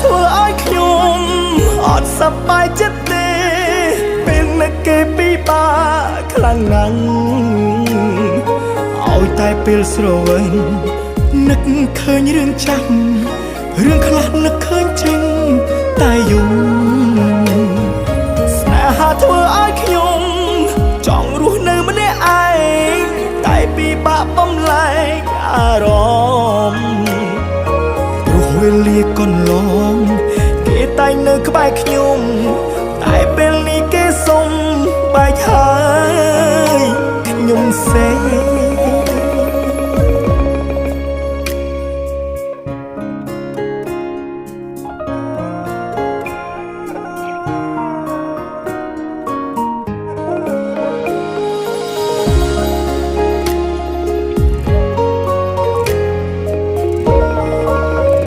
ធ្វើឲ្យខ្ញុំអត់សប្បាយចិត្តទេពេលនឹកគេពិបាកខ្លាំងណាស់ឲ្យតែពេលស្រវិញនឹកឃើញរឿងចាស់រឿងខ្លះនឹកឃើញចេញតែយំស្នេហាធ្វើឲ្យខ្ញុំចង់រស់នៅម្នាក់ឯងតែពិបាកបំលែងអារម្មណ៍ព្រោះវេលាកន្លងគេតែងនៅក្បែរខ្ញុំតែពេលនេះគេសុំបែកហើយខ្ញុំសេ